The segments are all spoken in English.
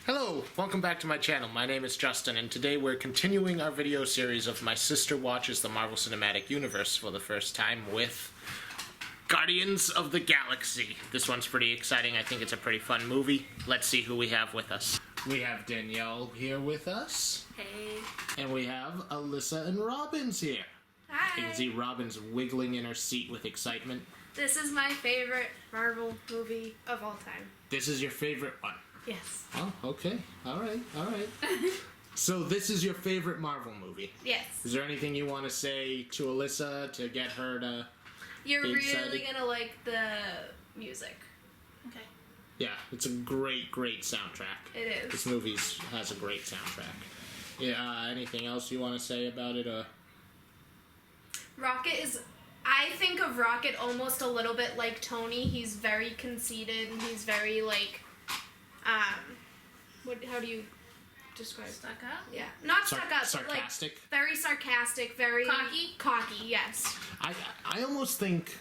Hello, welcome back to my channel. My name is Justin, and today we're continuing our video series of My Sister Watches the Marvel Cinematic Universe for the first time with Guardians of the Galaxy. This one's pretty exciting. I think it's a pretty fun movie. Let's see who we have with us. We have Danielle here with us. Hey. And we have Alyssa and Robin's here. Hi. You can see Robin's wiggling in her seat with excitement. This is my favorite Marvel movie of all time. This is your favorite one? Yes. Oh, okay. Alright. So this is your favorite Marvel movie? Yes. Is there anything you want to say to Alyssa to get her to You're be really excited? gonna like the music. Okay. Yeah, it's a great soundtrack. It is. This movie has a great soundtrack. Yeah, anything else you want to say about it? Rocket is... I think of Rocket almost a little bit like Tony. He's very conceited and he's very like... how do you describe? Stuck up? Yeah. Not stuck up. Sarcastic? But like, very sarcastic, very... Cocky? Cocky, yes. I almost think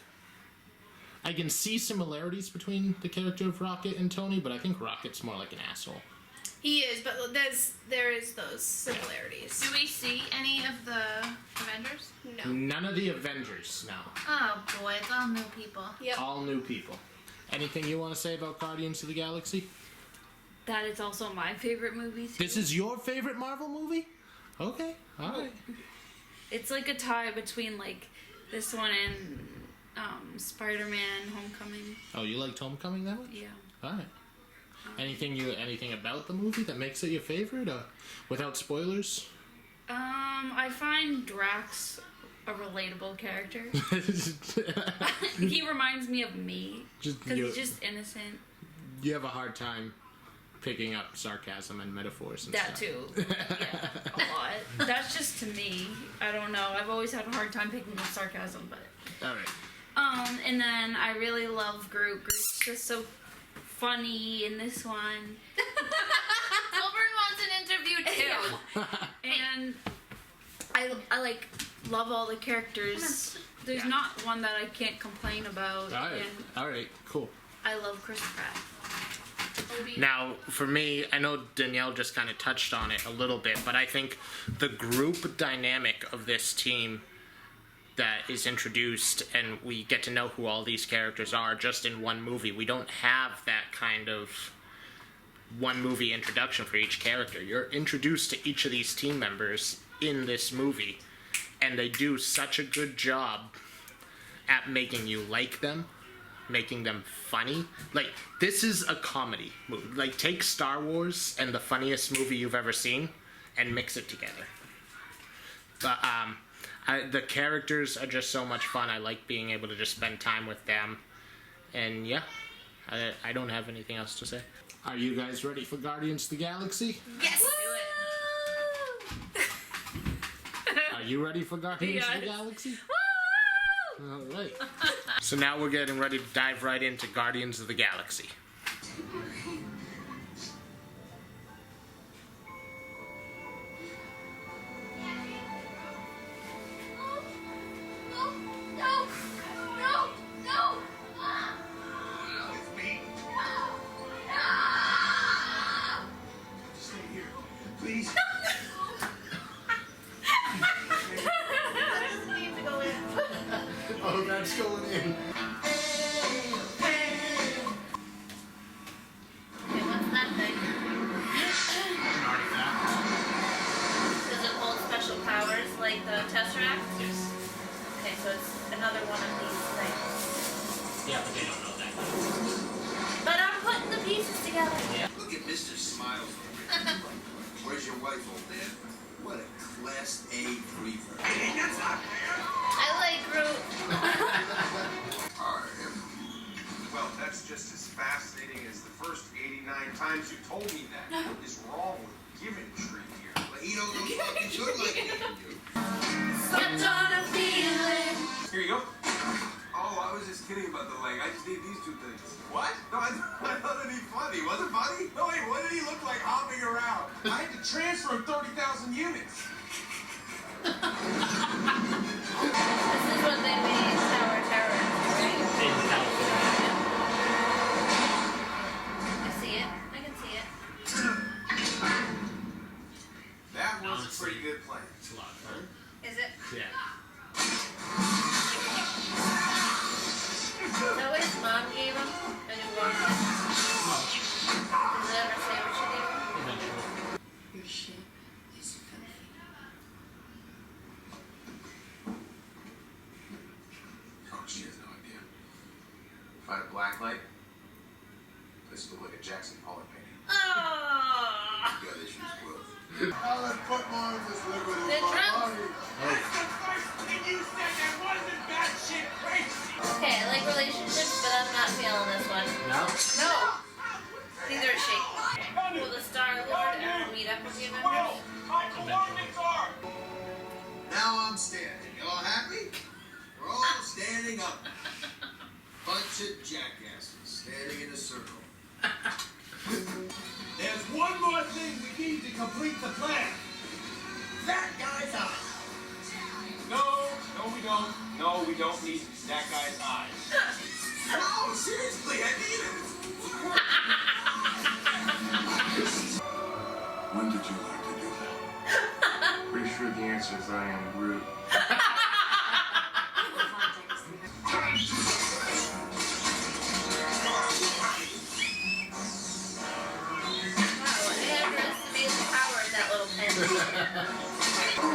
I can see similarities between the character of Rocket and Tony, but I think Rocket's more like an asshole. He is, but there is those similarities. Do we see any of the Avengers? No. None of the Avengers, no. Oh boy, it's all new people. Yep. All new people. Anything you want to say about Guardians of the Galaxy? That is also my favorite movie. This is your favorite Marvel movie? Okay, alright. It's like a tie between like this one and Spider-Man: Homecoming. Oh, you liked Homecoming that much? Yeah. Alright. Anything about the movie that makes it your favorite? Without spoilers? I find Drax a relatable character. He reminds me of me because he's just innocent. You have a hard time picking up sarcasm and metaphors and That stuff. too. Yeah, a lot. That's just to me. I don't know. I've always had a hard time picking up sarcasm, but. Alright. And then I really love Groot. Groot's just so funny in this one. Wilburn wants an interview too. And I like love all the characters. There's Yeah. not one that I can't complain about. Alright. And Alright, cool. I love Chris Pratt. Now, for me, I know Danielle just kind of touched on it a little bit, but I think the group dynamic of this team that is introduced, and we get to know who all these characters are just in one movie. We don't have that kind of one movie introduction for each character. You're introduced to each of these team members in this movie, and they do such a good job at making you like them, making them funny. Like, this is a comedy movie. Like, take Star Wars and the funniest movie you've ever seen and mix it together. But, the characters are just so much fun. I like being able to just spend time with them. And yeah, I don't have anything else to say. Are you guys ready for Guardians of the Galaxy? Yes. Are you ready for Guardians of the Yes. Galaxy? Alright. So now we're getting ready to dive right into Guardians of the Galaxy. Please. Oh, that's going in. Okay, what's that thing? Does it hold special powers like the Tesseract? Yes. Okay, so it's another one of these things. Yeah, but they don't know that. But I'm putting the pieces together. Look at Mr. Smiles. Where's your wife, old man? What a Class A freezer. That's not fair. I like Groot. Well, that's just as fascinating as the first 89 times you told me that. What is wrong with Givenchy here? But he don't look fucking good like you. Such a feeling. Here you go. Oh, I was just kidding about the leg. I just need these two things. What? No, I thought it'd be funny. Was it funny? No, wait, what did he look like hopping around? I had to transfer him 30,000 units. This is what they made Tower Terror, right? In California. I see it. I can see it. black light. This looked like a Jackson Pollock painting. Oh. You got issues, Will. Now let's put more of this liquid in The my drugs. body. That's the first thing you said that wasn't batshit crazy. Okay, I like relationships, but I'm not feeling this one. No? No. Neither is she. Will the Star-Lord ever meet up with the Avengers? My coordinates are. Now I'm standing. You all happy? We're all standing up. Bunch of jackasses standing in a circle. There's one more thing we need to complete the plan. That guy's eyes. No, we don't. No, we don't need that guy's eyes. No, seriously, I need it. When did you learn to do that? Pretty sure the answer is I am Groot. Wow, I underestimated the power of that little pen.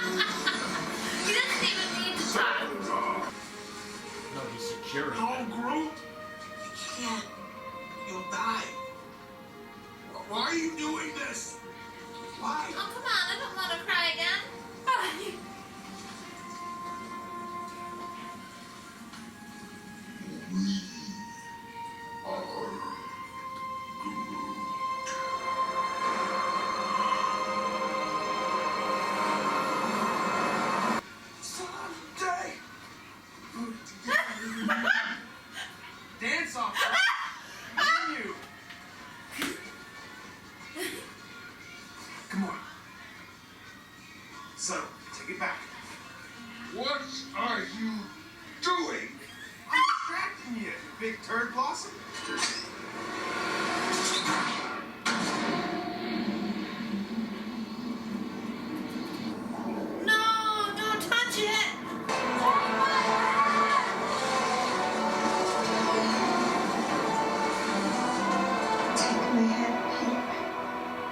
He doesn't even need to talk. No, he's security. No, Groot. You can't. You'll die. Why are you doing this? Why? Oh, come on, I don't want to cry again. Someday. Dance off. You. Come on. So, take it back. What are you doing? I'm distracting you, you big turd blossom. No, don't touch it.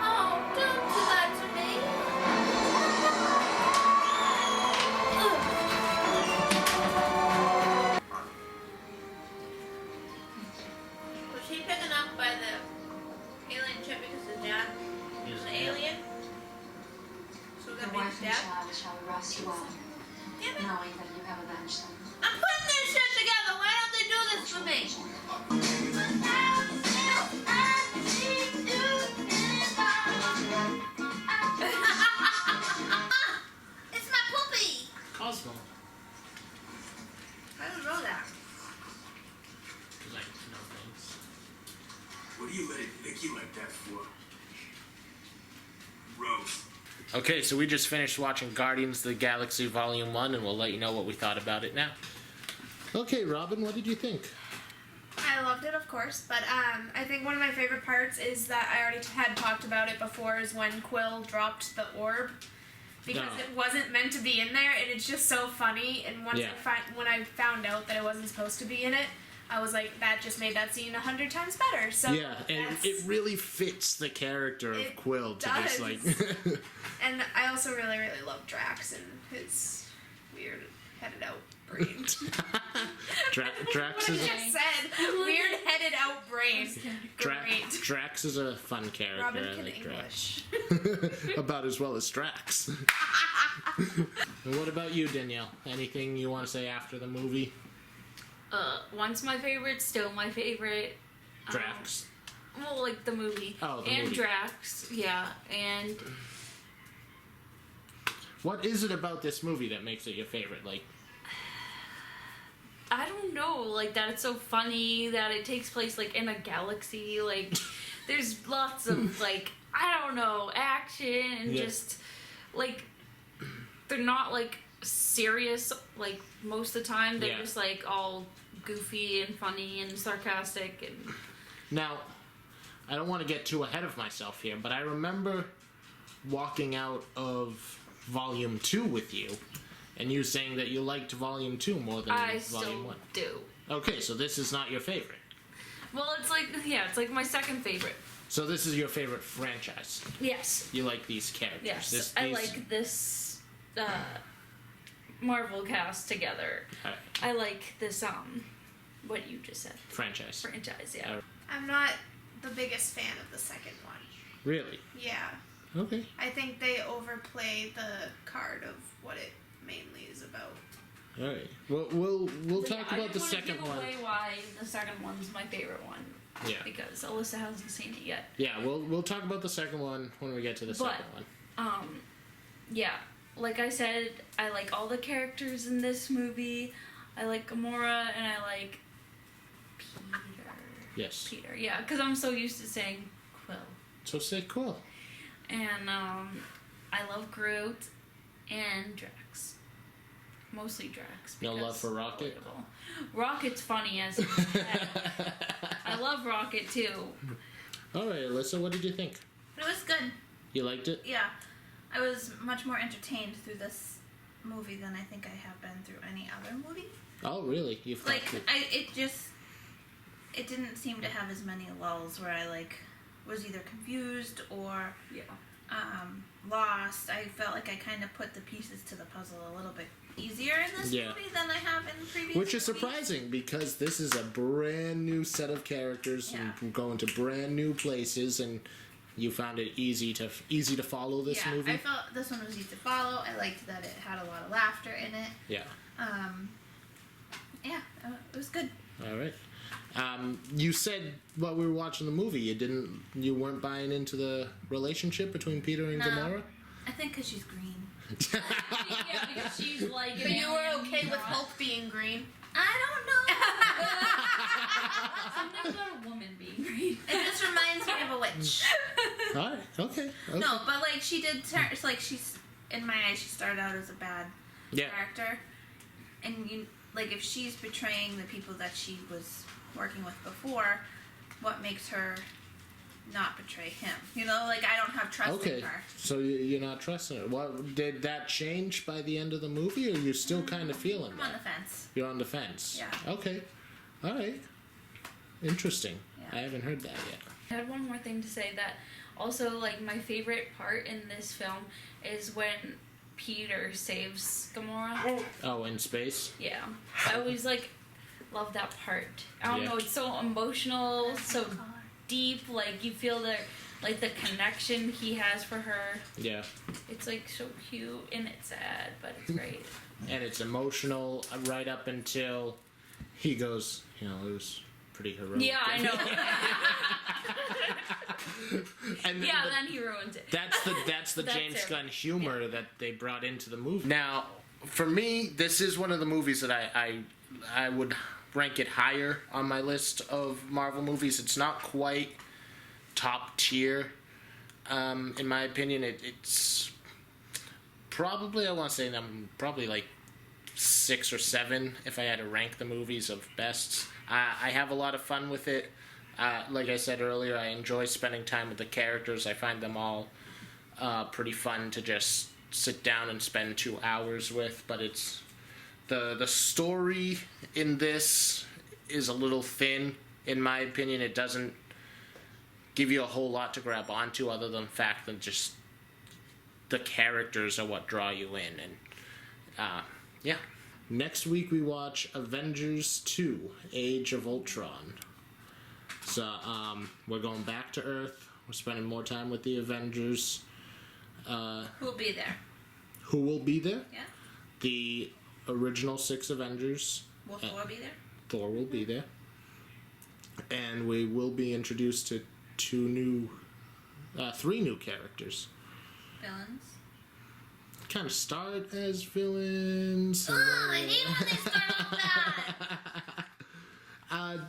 Oh, don't do that to me. Was he picking up by the alien chip because his dad was an alien? So Your that wife means and dad? child shall rest well, Damn it. knowing that you have avenged them. I'm putting this shit together. Why don't they do this for me? It's my poopy. Cosmo. I don't know that. Like, no thanks. What do you let it lick you like that for? Gross. Okay, so we just finished watching Guardians of the Galaxy Volume 1, and we'll let you know what we thought about it now. Okay, Robin, what did you think? I loved it, of course, but I think one of my favorite parts is that I already had talked about it before, is when Quill dropped the orb, because No. it wasn't meant to be in there, and it's just so funny. And once Yeah. when I found out that it wasn't supposed to be in it, I was like, that just made that scene 100 times better. So Yeah, and that's- it really fits the character of It Quill to just does. like. And I also really, really love Drax and his weird headed out brain. Drax What I is just said. Weird headed out brain. Great. Drax is a fun character. Robin I can like English. Drax. About as well as Drax. And what about you, Danielle? Anything you want to say after the movie? Once my favorite, still my favorite. Drax. Well, like the movie. Oh, the and movie. Drax, yeah. And What is it about this movie that makes it your favorite? Like, I don't know, like that it's so funny that it takes place like in a galaxy. Like there's lots of like I don't know action and Yeah. just like they're not like serious like most of the time. They're Yeah. just like all goofy and funny and sarcastic and now, I don't want to get too ahead of myself here, but I remember walking out of Volume 2 with you, and you saying that you liked Volume 2 more than I Volume 1. still do. Okay, so this is not your favorite. Well, it's like my second favorite. So this is your favorite franchise. Yes. You like these characters. Yes. I like this Marvel cast together. Alright. I like this what you just said. Franchise. Yeah. I'm not the biggest fan of the second one. Really? Yeah. Okay. I think they overplay the card of what it mainly is about. All right. Well, we'll talk about the second I one. away why the second one's my favorite one. Yeah. Because Alyssa hasn't seen it yet. Yeah. We'll talk about the second one when we get to the second one. Yeah. Like I said, I like all the characters in this movie. I like Gamora and I like Peter. Yes. Peter. Yeah, because I'm so used to saying Quill. So say cool. And I love Groot and Drax. Mostly Drax. No love because for Rocket? relatable. Rocket's funny as heck. I love Rocket too. All right, Alyssa, what did you think? It was good. You liked it? Yeah. I was much more entertained through this movie than I think I have been through any other movie. Oh, really? You thought Like, it didn't seem to have as many lulls where I, like, was either confused or Yeah. lost. I felt like I kind of put the pieces to the puzzle a little bit easier in this Yeah. movie than I have in previous Which is movies. surprising because this is a brand new set of characters Yeah. and going to brand new places, and you found it easy to follow this yeah, movie. I felt this one was easy to follow. I liked that it had a lot of laughter in it. Yeah. Yeah, it was good. All right. You said while we were watching the movie, you weren't buying into the relationship between Peter and No. Gamora. I think because she's green. Yeah, because she's like. But you were okay with Hulk being green? I don't know. Something about a woman being green. It just reminds me of a witch. All right. Okay. No, but like she did turn. It's like she's in my eyes. She started out as a bad Yeah. character, and you like if she's betraying the people that she was working with before, what makes her not betray him? You know, like I don't have trust Okay. in her. So you're not trusting her. What did that change by the end of the movie, or you're still kind of feeling I'm on the that? fence. You're on the fence. Yeah. Okay. All right. Interesting. Yeah. I haven't heard that yet. I had one more thing to say that also, like, my favorite part in this film is when Peter saves Gamora. Oh, in space. Yeah. I always, like, love that part. I don't Yeah. know, it's so emotional, so deep, like, you feel the connection he has for her. Yeah. It's, like, so cute, and it's sad, but it's great. And it's emotional right up until he goes, it was pretty heroic. Yeah, I know. And Yeah, then he ruins it. that's the That's James it. Gunn humor that they brought into the movie. Now, for me, this is one of the movies that I would rank it higher on my list of Marvel movies. It's not quite top tier, in my opinion. It's probably, I want to say probably like 6 or 7 if I had to rank the movies of bests. I have a lot of fun with it. Like I said earlier, I enjoy spending time with the characters. I find them all pretty fun to just sit down and spend 2 hours with. But it's the story in this is a little thin, in my opinion. It doesn't give you a whole lot to grab onto, other than the fact that just the characters are what draw you in. And yeah. Next week we watch Avengers 2: Age of Ultron. So we're going back to Earth. We're spending more time with the Avengers. Who'll be there? Who will be there? Yeah. The original 6 Avengers. Will Thor be there? Thor will be there. And we will be introduced to 3 new characters. Villains. Kind of start as villains. And I hate when they start off bad.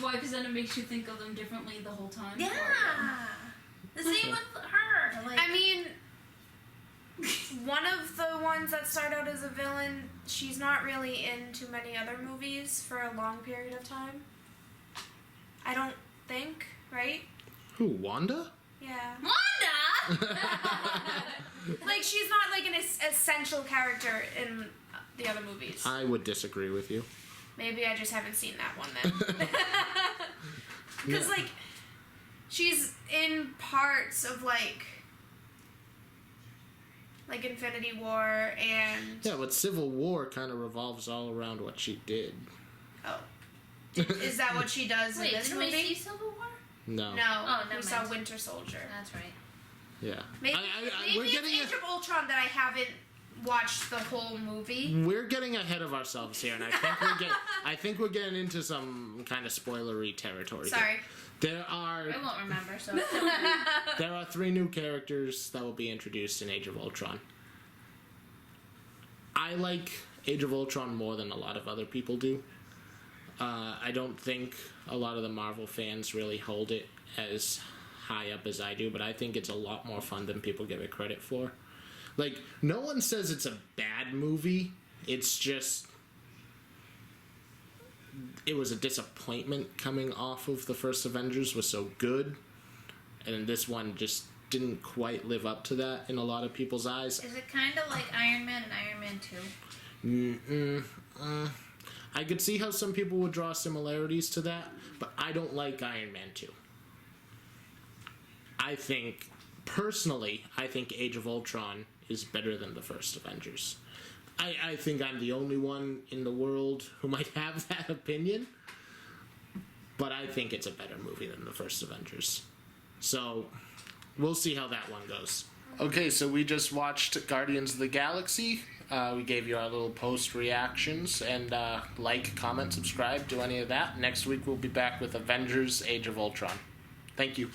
Why? Because then it makes you think of them differently the whole time? Yeah. The same with her. Like, I mean, one of the ones that start out as a villain, she's not really in too many other movies for a long period of time. I don't think, right? Who, Wanda? Yeah. Wanda. Like, she's not like an essential character in the other movies. I would disagree with you. Maybe I just haven't seen that one then. Because, like, she's in parts of, like Infinity War and... Yeah, but Civil War kind of revolves all around what she did. Oh. Is that what she does Wait, in this didn't movie? we see Civil War? No. No. Oh, never we saw mind. Winter Soldier. That's right. Yeah. Maybe, we're maybe getting it's Age of Ultron that I haven't watched the whole movie. We're getting ahead of ourselves here, and I think we're getting into some kind of spoilery territory. Sorry. There are I won't remember, so. there are 3 new characters that will be introduced in Age of Ultron. I like Age of Ultron more than a lot of other people do. I don't think a lot of the Marvel fans really hold it as high up as I do, but I think it's a lot more fun than people give it credit for. Like, no one says it's a bad movie. It's just... It was a disappointment coming off of the first Avengers was so good. And this one just didn't quite live up to that in a lot of people's eyes. Is it kind of like Iron Man and Iron Man 2? I could see how some people would draw similarities to that, but I don't like Iron Man 2. Personally, I think Age of Ultron is better than the first Avengers. I think I'm the only one in the world who might have that opinion, but I think it's a better movie than the first Avengers. So, we'll see how that one goes. Okay, so we just watched Guardians of the Galaxy. We gave you our little post reactions, and like, comment, subscribe, do any of that. Next week we'll be back with Avengers Age of Ultron. Thank you.